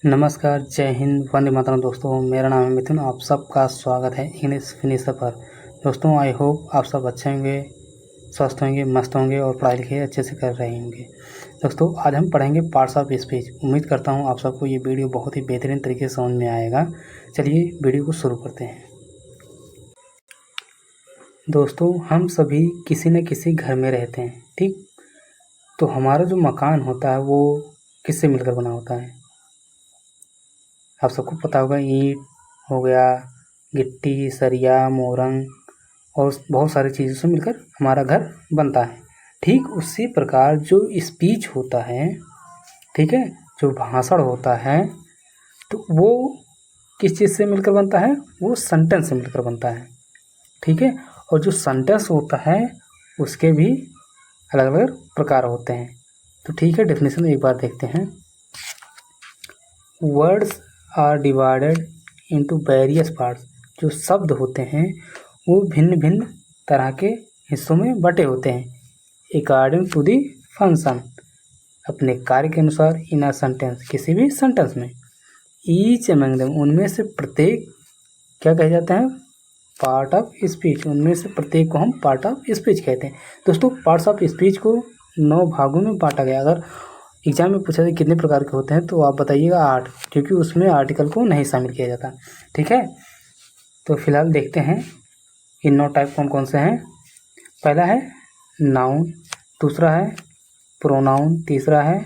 नमस्कार, जय हिंद, वंदे मातरम। दोस्तों, मेरा नाम है मिथुन। आप सबका स्वागत है इंग्लिश फिनिशर पर। दोस्तों, आई होप आप सब अच्छे होंगे, स्वस्थ होंगे, मस्त होंगे और पढ़ाई लिखाई अच्छे से कर रहे होंगे। दोस्तों, आज हम पढ़ेंगे पार्ट्स ऑफ स्पीच। उम्मीद करता हूँ आप सबको ये वीडियो बहुत ही बेहतरीन तरीके से समझ में आएगा। चलिए वीडियो को शुरू करते हैं। दोस्तों, हम सभी किसी न किसी घर में रहते हैं, ठीक? तो हमारा जो मकान होता है वो किससे मिलकर बना होता है? आप सबको पता होगा, ईंट हो गया, गिट्टी, सरिया, मोरंग और बहुत सारी चीज़ों से मिलकर हमारा घर बनता है। ठीक उसी प्रकार जो स्पीच होता है, ठीक है, जो भाषण होता है, तो वो किस चीज़ से मिलकर बनता है? वो सेंटेंस से मिलकर बनता है, ठीक है। और जो सेंटेंस होता है उसके भी अलग अलग प्रकार होते हैं। तो ठीक है, डेफिनेशन एक बार देखते हैं। Words are divided into various parts. जो शब्द होते हैं वो भिन्न भिन्न तरह के हिस्सों में बटे होते हैं अकॉर्डिंग टू दी फंक्शन, अपने कार्य के अनुसार इन अ सेंटेंस, किसी भी सेंटेंस में। ईच अमंग देम, उनमें से प्रत्येक क्या कहे जाते हैं? Part of speech. उनमें से प्रत्येक को हम पार्ट ऑफ स्पीच कहते हैं। दोस्तों, पार्ट्स ऑफ स्पीच को 9 भागों में बांटा गया। अगर एग्जाम में पूछा जाए कितने प्रकार के होते हैं तो आप बताइएगा 8, क्योंकि उसमें आर्टिकल को नहीं शामिल किया जाता, ठीक है। तो फिलहाल देखते हैं इन 9 टाइप कौन कौन से हैं। पहला है नाउन, दूसरा है प्रोनाउन, तीसरा है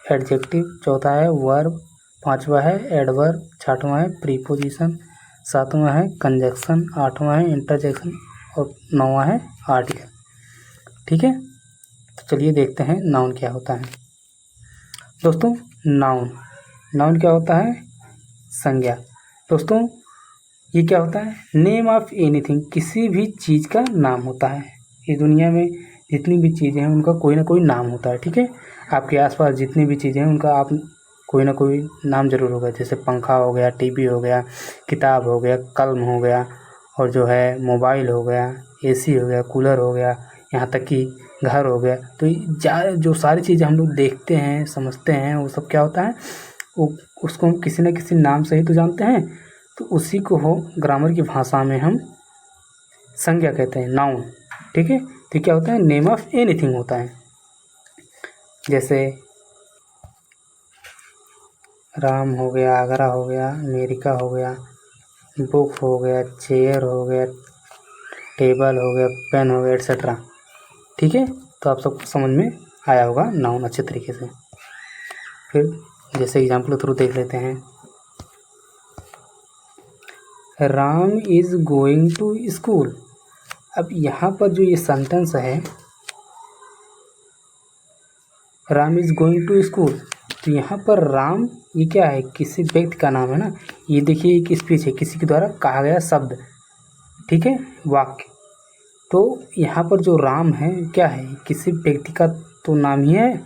एडजेक्टिव, चौथा है वर्ब, पांचवा है एडवर्ब, छठवां है प्रीपोजिशन, सातवां है कंजक्शन, आठवां है इंटरजेक्शन और नौवां है आर्टिकल, ठीक है। तो चलिए देखते हैं नाउन क्या होता है। दोस्तों, नाउन क्या होता है? संज्ञा। दोस्तों, ये क्या होता है? नेम ऑफ एनीथिंग, किसी भी चीज़ का नाम होता है। इस दुनिया में जितनी भी चीज़ें हैं उनका कोई ना कोई नाम होता है, ठीक है। आपके आसपास जितनी भी चीज़ें हैं उनका आप कोई ना कोई नाम जरूर होगा। जैसे पंखा हो गया, टीवी हो गया, किताब हो गया, कलम हो गया, और जो है मोबाइल हो गया, एसी हो गया, कूलर हो गया, यहाँ तक कि घर हो गया। तो जो सारी चीज़ें हम लोग देखते हैं, समझते हैं, वो सब क्या होता है? वो उसको हम किसी न किसी नाम से ही तो जानते हैं। तो उसी को हो ग्रामर की भाषा में हम संज्ञा कहते हैं, नाउन, ठीक है। तो क्या होता है? नेम ऑफ एनीथिंग होता है। जैसे राम हो गया, आगरा हो गया, अमेरिका हो गया, बुक हो गया, चेयर हो गया, टेबल हो गया, पेन हो गया, एट्सेट्रा, ठीक है। तो आप सबको समझ में आया होगा नाउन अच्छे तरीके से। फिर जैसे एग्जाम्पल के थ्रू देख लेते हैं। Ram is going to school. अब यहाँ पर जो ये सेंटेंस है, Ram is going to school, तो यहाँ पर राम ये क्या है? किसी व्यक्ति का नाम है ना। ये देखिए एक स्पीच है, किसी के द्वारा कहा गया शब्द, ठीक है, वाक्य। तो यहाँ पर जो राम है क्या है? किसी व्यक्ति का तो नाम ही है,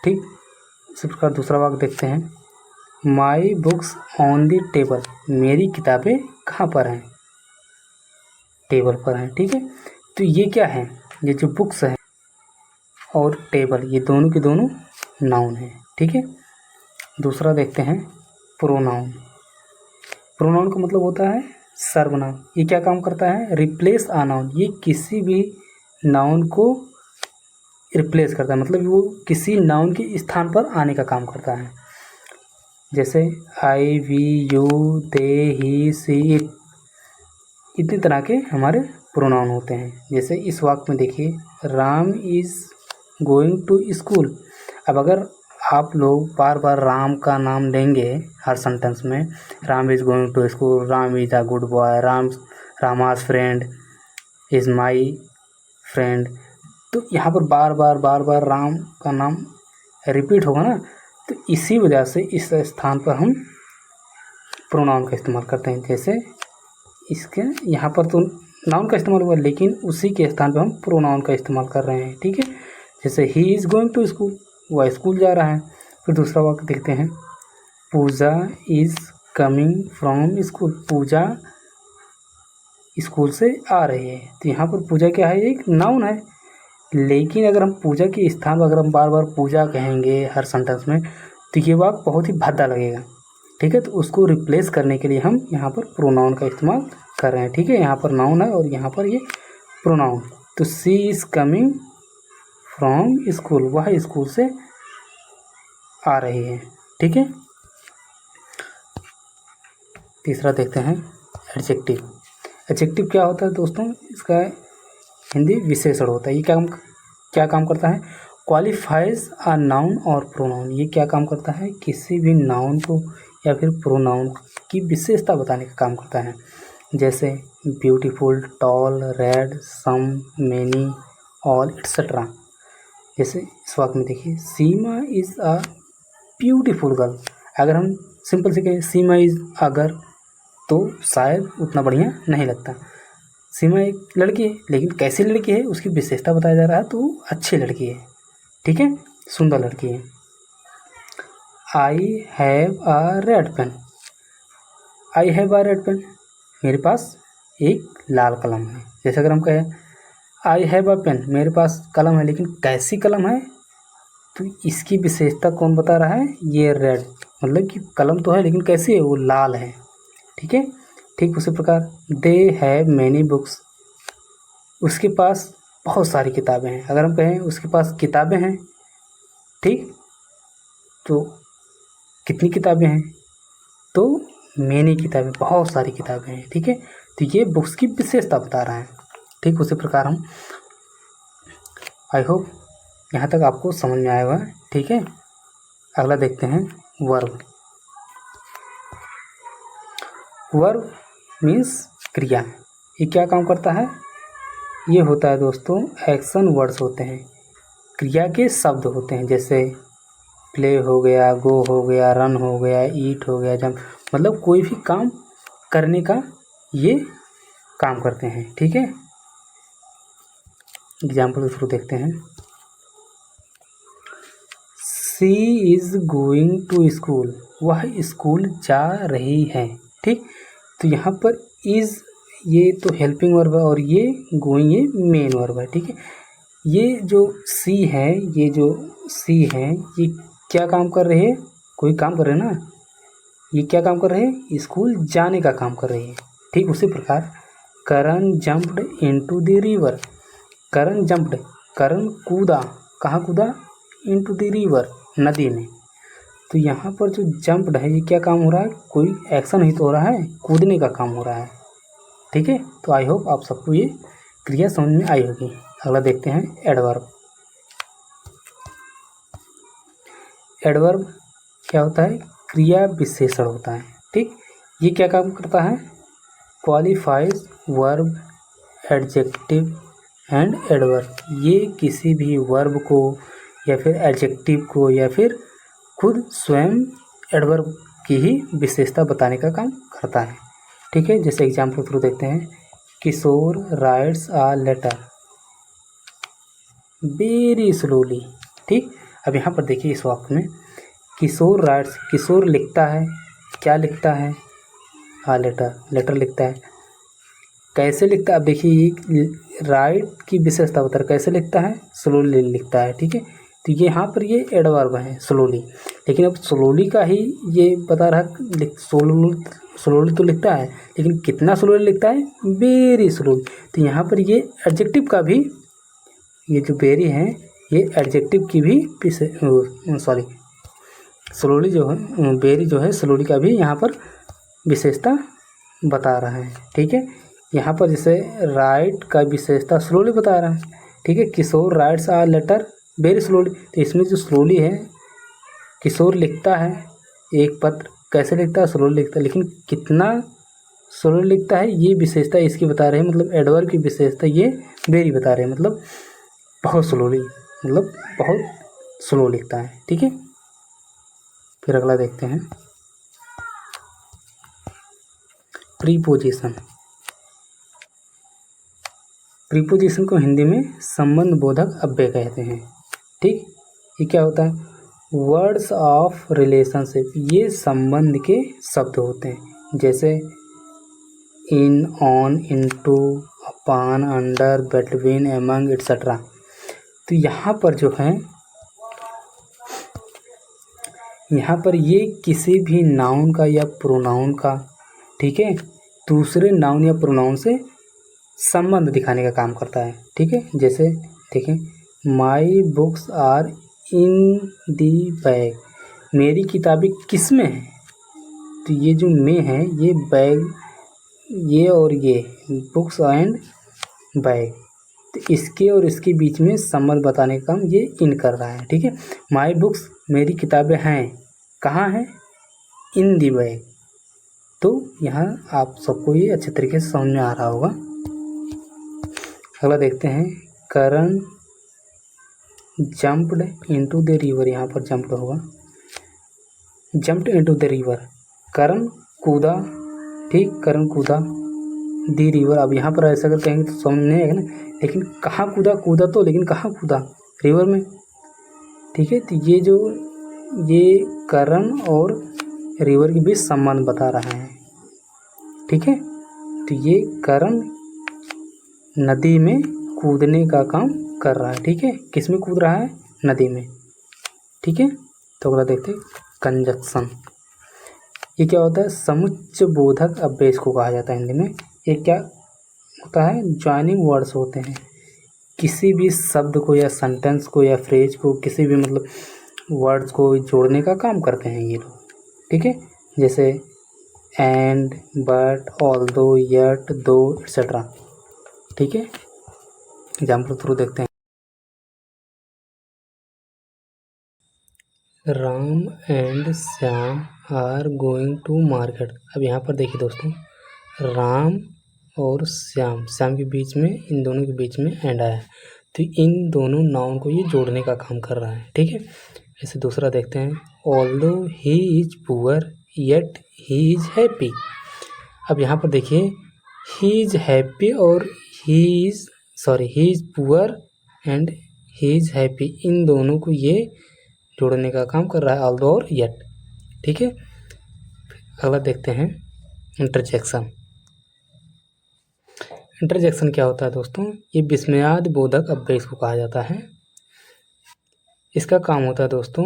ठीक। इसी प्रकार दूसरा वाक्य देखते हैं। My books on the table, मेरी किताबें कहाँ पर हैं? टेबल पर हैं, ठीक है। तो ये क्या है? ये जो बुक्स है और टेबल, ये दोनों के दोनों नाउन है, ठीक है। दूसरा देखते हैं प्रोनाउन। प्रोनाउन का मतलब होता है सर्वनाम। ये क्या काम करता है? Replace a noun. ये किसी भी नाउन को रिप्लेस करता है, मतलब वो किसी नाउन के स्थान पर आने का काम करता है। जैसे I, we, you, they, he, she, it, इतनी तरह के हमारे प्रोनाउन होते हैं। जैसे इस वाक्य में देखिए, Ram is going to school. अब अगर आप लोग बार बार राम का नाम लेंगे हर सेंटेंस में, Ram is going to school, Ram is a good boy, Ram's friend is my friend, तो यहाँ पर बार बार राम का नाम रिपीट होगा ना। तो इसी वजह से इस स्थान पर हम प्रोनाउन का इस्तेमाल करते हैं। जैसे इसके यहाँ पर तो नाउन का इस्तेमाल हुआ, लेकिन उसी के स्थान पर हम प्रोनाउन का इस्तेमाल कर रहे हैं, ठीक है। जैसे he is going to school, वह स्कूल जा रहा है। फिर दूसरा वाक्य देखते हैं। Pooja is coming from school, Pooja school से आ रही है। तो यहाँ पर पूजा क्या है? एक नाउन है। लेकिन अगर हम पूजा के स्थान पर अगर हम बार बार पूजा कहेंगे हर सेंटेंस में, तो ये वाक्य बहुत ही भद्दा लगेगा। ठीक है, तो उसको रिप्लेस करने के लिए हम यहाँ पर प्रोनाउन का इस्तेमाल कर रहे हैं। ठीक है, यहाँ पर नाउन है और यहाँ पर ये प्रोनाउन। तो she is coming from school, वह स्कूल से आ रही है। ठीक है, तीसरा देखते हैं एडजेक्टिव। एडजेक्टिव क्या होता है दोस्तों? इसका हिंदी विशेषण होता है। ये क्या काम करता है? क्वालिफाइज अ नाउन और प्रोनाउन। ये क्या काम करता है? किसी भी नाउन को या फिर प्रोनाउन की विशेषता बताने का काम करता है। जैसे ब्यूटीफुल, टॉल, रेड, सम, मेनी, ऑल, एट्सेट्रा। जैसे इस वाक्य में देखिए, सीमा इज़ अ ब्यूटीफुल गर्ल। अगर हम सिंपल से कहें सीमा इज़ अ गर्ल तो शायद उतना बढ़िया नहीं लगता। सीमा एक लड़की है, लेकिन कैसी लड़की है उसकी विशेषता बताया जा रहा है, तो वो अच्छी लड़की है। ठीक है, सुंदर लड़की है। I have a red pen. I have a red pen, मेरे पास एक लाल कलम है। जैसे अगर हम कहें आई हैव अ पेन, मेरे पास कलम है, लेकिन कैसी कलम है, तो इसकी विशेषता कौन बता रहा है? ये रेड, मतलब कि कलम तो है लेकिन कैसी है? वो लाल है। ठीक है, ठीक उसी प्रकार दे हैव मैनी बुक्स, उसके पास बहुत सारी किताबें हैं। अगर हम कहें उसके पास किताबें हैं, ठीक, तो कितनी किताबें हैं? तो मैनी किताबें, बहुत सारी किताबें हैं। ठीक है, तो ये बुक्स की विशेषता बता रहा है। ठीक उसी प्रकार हम, आई होप यहाँ तक आपको समझ में आया हुआ है। ठीक है, अगला देखते हैं वर्ब। वर्ब मीन्स क्रिया। ये क्या काम करता है? ये होता है दोस्तों, एक्शन वर्ड्स होते हैं, क्रिया के शब्द होते हैं। जैसे प्ले हो गया, गो हो गया, रन हो गया, ईट हो गया, जंप, मतलब कोई भी काम करने का ये काम करते हैं। ठीक है, एग्जाम्पल के थ्रू देखते हैं। She is going to school, वह स्कूल जा रही है। ठीक, तो यहाँ पर इज़ ये तो हेल्पिंग वर्ब है और ये गोइंग ये मेन वर्ब है। ठीक है, ये जो सी है, ये जो सी है, ये क्या काम कर रहे हैं? कोई काम कर रहे हैं ना, ये क्या काम कर रहे हैं? स्कूल जाने का काम कर रही है। ठीक उसी प्रकार Karan jumped into the river, Karan jumped, Karan कूदा, कहाँ कूदा? इनटू द रिवर, नदी में। तो यहाँ पर जो जंप्ड है, ये क्या काम हो रहा है? कोई एक्शन ही तो हो रहा है, कूदने का काम हो रहा है। ठीक है, तो आई होप आप सबको ये क्रिया समझ में आई होगी। अगला देखते हैं एडवर्ब। एडवर्ब क्या होता है? क्रिया विशेषण होता है। ठीक, ये क्या काम करता है? Qualifies verb, adjective and adverb. ये किसी भी वर्ब को या फिर एडजेक्टिव को या फिर खुद स्वयं एडवर्ब की ही विशेषता बताने का काम करता है। ठीक है, जैसे एग्जाम्पल थ्रू देखते हैं। Kishore writes a letter very slowly. ठीक, अब यहाँ पर देखिए इस वाक्य में किशोर राइट्स, किशोर लिखता है, क्या लिखता है? अ लेटर, लेटर लिखता है। कैसे लिखता है? अब देखिए राइट की विशेषता बता रहा है, कैसे लिखता है? स्लोली लिखता है। ठीक है, तो ये यहाँ पर ये एडवर्ब है स्लोली, लेकिन अब स्लोली का ही ये बता रहा है, स्लोली तो लिखता है, लेकिन कितना स्लोली लिखता है? Very slowly. तो यहाँ पर ये एडजेक्टिव का भी, ये जो वेरी है ये एडजेक्टिव की भी सॉरी स्लोली जो है, वेरी जो है स्लोली का भी यहाँ पर विशेषता बता रहा है। ठीक है, यहाँ पर जैसे राइट का विशेषता स्लोली बता रहा है। ठीक है, Kishore writes a letter very slowly, तो इसमें जो स्लोली है, किशोर लिखता है एक पत्र, कैसे लिखता है? स्लोली लिखता है, लेकिन कितना स्लोली लिखता है ये विशेषता इसकी बता रहे हैं। मतलब एडवर्ब की विशेषता ये वेरी बता रहे हैं, मतलब बहुत स्लोली, मतलब बहुत स्लो लिखता है। ठीक है, फिर अगला देखते हैं प्रीपोजिशन। प्रीपोजिशन को हिंदी में संबंध बोधक अव्यय कहते हैं। ठीक, ये क्या होता है? वर्ड्स ऑफ रिलेशनशिप, ये संबंध के शब्द होते हैं। जैसे in, on, into, upon, under, between, among, etcetera. तो यहाँ पर जो है यहाँ पर ये किसी भी नाउन का या प्रोनाउन का, ठीक है, दूसरे नाउन या प्रोनाउन से संबंध दिखाने का काम करता है। ठीक है, जैसे देखें, my books are in the bag, मेरी किताबें किस में है, तो ये जो में है ये बैग, ये और ये बुक्स एंड बैग, तो इसके और इसके बीच में संबंध बताने का काम ये इन कर रहा है। ठीक है, माई बुक्स, मेरी किताबें हैं, कहाँ हैं, इन दी बैग। तो यहाँ आप सबको ये अच्छे तरीके से समझ में आ रहा होगा। अगला देखते हैं, करण जंप्ड इनटू द रिवर, यहाँ पर जंप्ड होगा, जंप्ड इनटू द रिवर, करण कूदा, ठीक, करण कूदा, दी रिवर। अब यहाँ पर ऐसा अगर कहेंगे तो समझ नहीं आएगा ना, लेकिन कहाँ कूदा, कूदा तो, लेकिन कहाँ कूदा, रिवर में। ठीक है, तो ये करण और रिवर के बीच संबंध बता रहा है। ठीक है, तो ये करण नदी में कूदने का काम कर रहा है। ठीक है, किस में कूद रहा है, नदी में। ठीक है, तो अगला देखते हैं, कंजक्शन। ये क्या होता है, समुच्चय बोधक अभ्यास को कहा जाता है हिंदी में। ये क्या होता है, ज्वाइनिंग वर्ड्स होते हैं, किसी भी शब्द को या सेंटेंस को या फ्रेज को, किसी भी मतलब वर्ड्स को जोड़ने का काम करते हैं ये लोग। ठीक है, जैसे and, but, although, yet, though, etcetera. ठीक है, एग्जाम्पल थ्रू देखते हैं, Ram and Shyam are going to market. अब यहाँ पर देखिए दोस्तों, राम और श्याम, श्याम के बीच में, इन दोनों के बीच में एंड आया, तो इन दोनों नाउन को ये जोड़ने का काम कर रहा है। ठीक है, ऐसे दूसरा देखते हैं, although he is poor yet he is happy. अब यहाँ पर देखिए, ही इज हैप्पी और he is poor and he is happy, इन दोनों को ये जोड़ने का काम कर रहा है, ऑल्दो और येट। ठीक है, अगला देखते हैं, इंटरजेक्शन। इंटरजेक्शन क्या होता है दोस्तों, ये विस्मयाद बोधक अभ्यास को कहा जाता है। इसका काम होता है दोस्तों,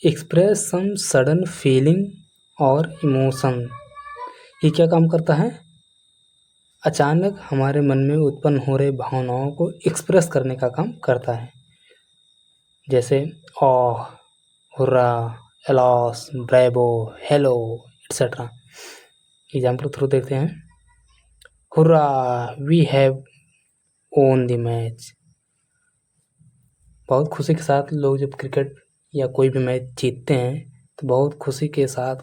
एक्सप्रेस सम सडन फीलिंग और इमोशन। ये क्या काम करता है, अचानक हमारे मन में उत्पन्न हो रहे भावनाओं को एक्सप्रेस करने का काम करता है। जैसे oh, hurrah, alas, bravo, hello, etcetera. Example through देखते हैं, hurrah we have won the match. बहुत खुशी के साथ लोग जब क्रिकेट या कोई भी मैच जीतते हैं तो बहुत खुशी के साथ,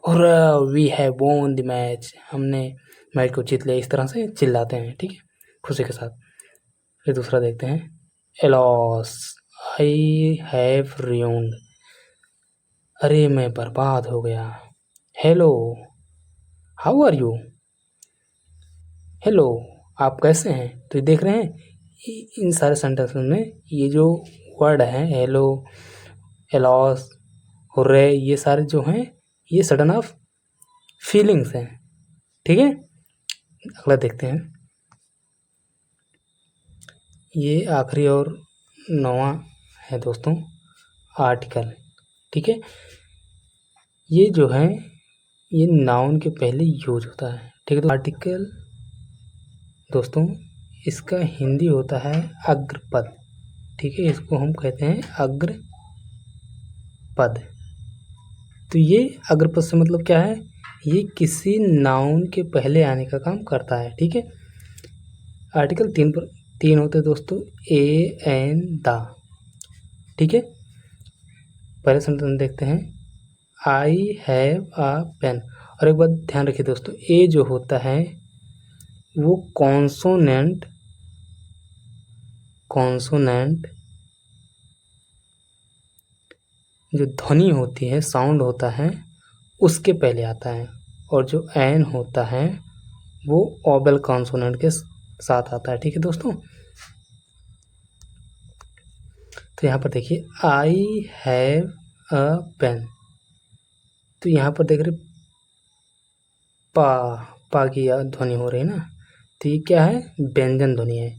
hurrah we have won the match, हमने मैच को जीत लिया, इस तरह से चिल्लाते हैं। ठीक है, खुशी के साथ। फिर दूसरा देखते हैं, एलॉस आई हैव ruined, अरे मैं बर्बाद हो गया। Hello how are you, hello आप कैसे हैं। तो ये देख रहे हैं, इन सारे सेंटेंस में ये जो वर्ड हैं, हेलो, एलॉस, हुर्रे, ये सारे जो हैं ये सडन ऑफ फीलिंग्स हैं। ठीक है, अगला देखते हैं, ये आखिरी और 9वां है दोस्तों, आर्टिकल। ठीक है, ये जो है ये नाउन के पहले यूज होता है। ठीक है, तो आर्टिकल दोस्तों इसका हिंदी होता है अग्रपद। ठीक है, इसको हम कहते हैं अग्रपद। तो ये अग्रपद से मतलब क्या है, ये किसी नाउन के पहले आने का काम करता है। ठीक है, आर्टिकल तीन होते हैं दोस्तों, ए एन दा। ठीक है, पहले सेंटेंस देखते हैं, आई हैव अ पेन। और एक बात ध्यान रखिए दोस्तों, ए जो होता है वो कॉन्सोनेंट जो ध्वनि होती है, साउंड होता है, उसके पहले आता है, और जो एन होता है वो ओबल कॉन्सोनेंट के साथ आता है। ठीक है दोस्तों, तो यहाँ पर देखिए, आई हैव अ पेन, तो यहाँ पर देख रहे पा की ध्वनि हो रही है ना, तो ये क्या है, व्यंजन ध्वनि है,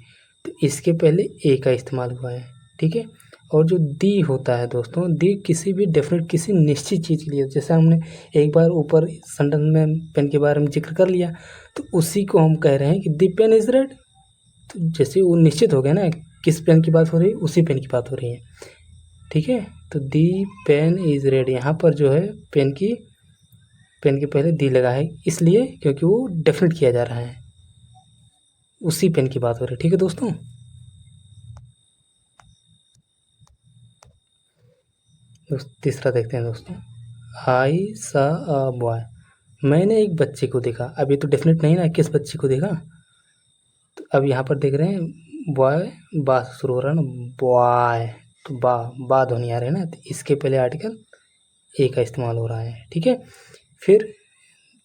तो इसके पहले ए का इस्तेमाल हुआ है। ठीक है, और जो दी होता है दोस्तों, दी किसी भी डेफिनेट किसी निश्चित चीज़ के लिए, जैसे हमने एक बार ऊपर सेंटेंस में पेन के बारे में जिक्र कर लिया, तो उसी को हम कह रहे हैं कि दी पेन इज़ रेड। तो जैसे वो निश्चित हो गया ना, किस पेन की बात हो रही है, उसी पेन की बात हो रही है, ठीक है। तो दी पेन इज़ रेड, यहाँ पर जो है पेन के पहले दी लगा है, इसलिए क्योंकि वो डेफिनेट किया जा रहा है, उसी पेन की बात हो रही है, ठीक है दोस्तों। तीसरा देखते हैं दोस्तों, आई सा अ बॉय, मैंने एक बच्चे को देखा। अब ये तो डेफिनेट नहीं ना, किस बच्चे को देखा, तो अब यहाँ पर देख रहे हैं बॉय, बा से शुरू हो रहा है ना, बॉय, तो बा ध्वनि आ रहे हैं ना, तो इसके पहले आर्टिकल ए का इस्तेमाल हो रहा है, ठीक है। फिर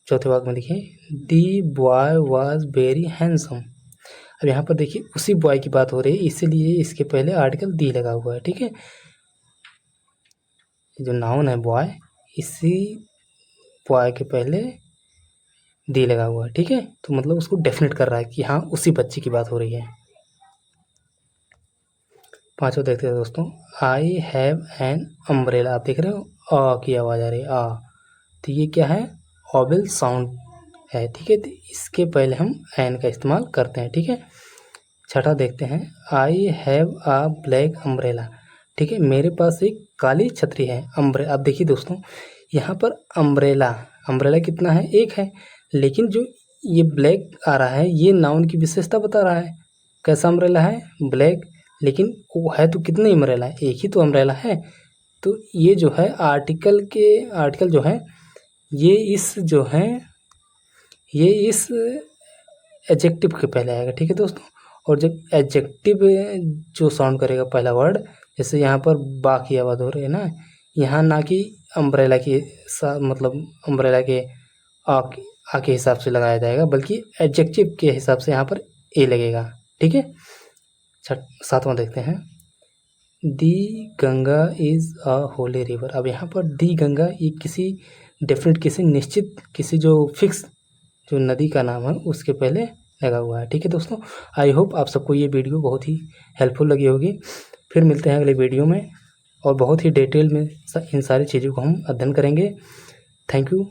चौथे भाग में देखिए, दी बॉय वाज वेरी हैंडसम। अब यहाँ पर देखिए उसी बॉय की बात हो रही है, इसीलिए इसके पहले आर्टिकल दी लगा हुआ है, ठीक है। जो नाउन है बॉय, इसी बॉय के पहले दी लगा हुआ है, ठीक है। तो मतलब उसको डेफिनेट कर रहा है कि हाँ उसी बच्चे की बात हो रही है। पांचवा देखते हैं दोस्तों, आई हैव एन अम्ब्रेला। आप देख रहे हो आ की आवाज़ आ रही है, आ, तो ये क्या है, ऑबल साउंड है, ठीक है। तो इसके पहले हम एन का इस्तेमाल करते हैं, ठीक है। छठा देखते हैं, I have a black umbrella, ठीक है, मेरे पास एक काली छतरी है। अब देखिए दोस्तों, यहाँ पर अम्ब्रेला कितना है, एक है, लेकिन जो ये ब्लैक आ रहा है ये नाउन की विशेषता बता रहा है। कैसा अम्ब्रेला है, ब्लैक, लेकिन वो है तो कितने अम्ब्रेला है, एक ही तो अम्ब्रेला है। तो ये जो है आर्टिकल जो है ये इस एडजेक्टिव के पहले आएगा, ठीक है दोस्तों। और जब एडजेक्टिव जो साउंड करेगा पहला वर्ड, जैसे यहाँ पर बा की आवाज़ हो रही है ना, यहाँ ना कि अम्ब्रेला की मतलब अम्ब्रेला के आ के हिसाब से लगाया जाएगा, बल्कि एडजेक्टिव के हिसाब से यहाँ पर ए लगेगा, ठीक है। सातवां देखते हैं, the Ganga is a holy river. अब यहाँ पर दी गंगा ये किसी डेफिनेट किसी निश्चित किसी जो फिक्स जो नदी का नाम है उसके पहले लगा हुआ है, ठीक है दोस्तों। आई होप आप सबको ये वीडियो बहुत ही हेल्पफुल लगी होगी। फिर मिलते हैं अगले वीडियो में और बहुत ही डिटेल में इन सारी चीज़ों को हम अध्ययन करेंगे। Thank you.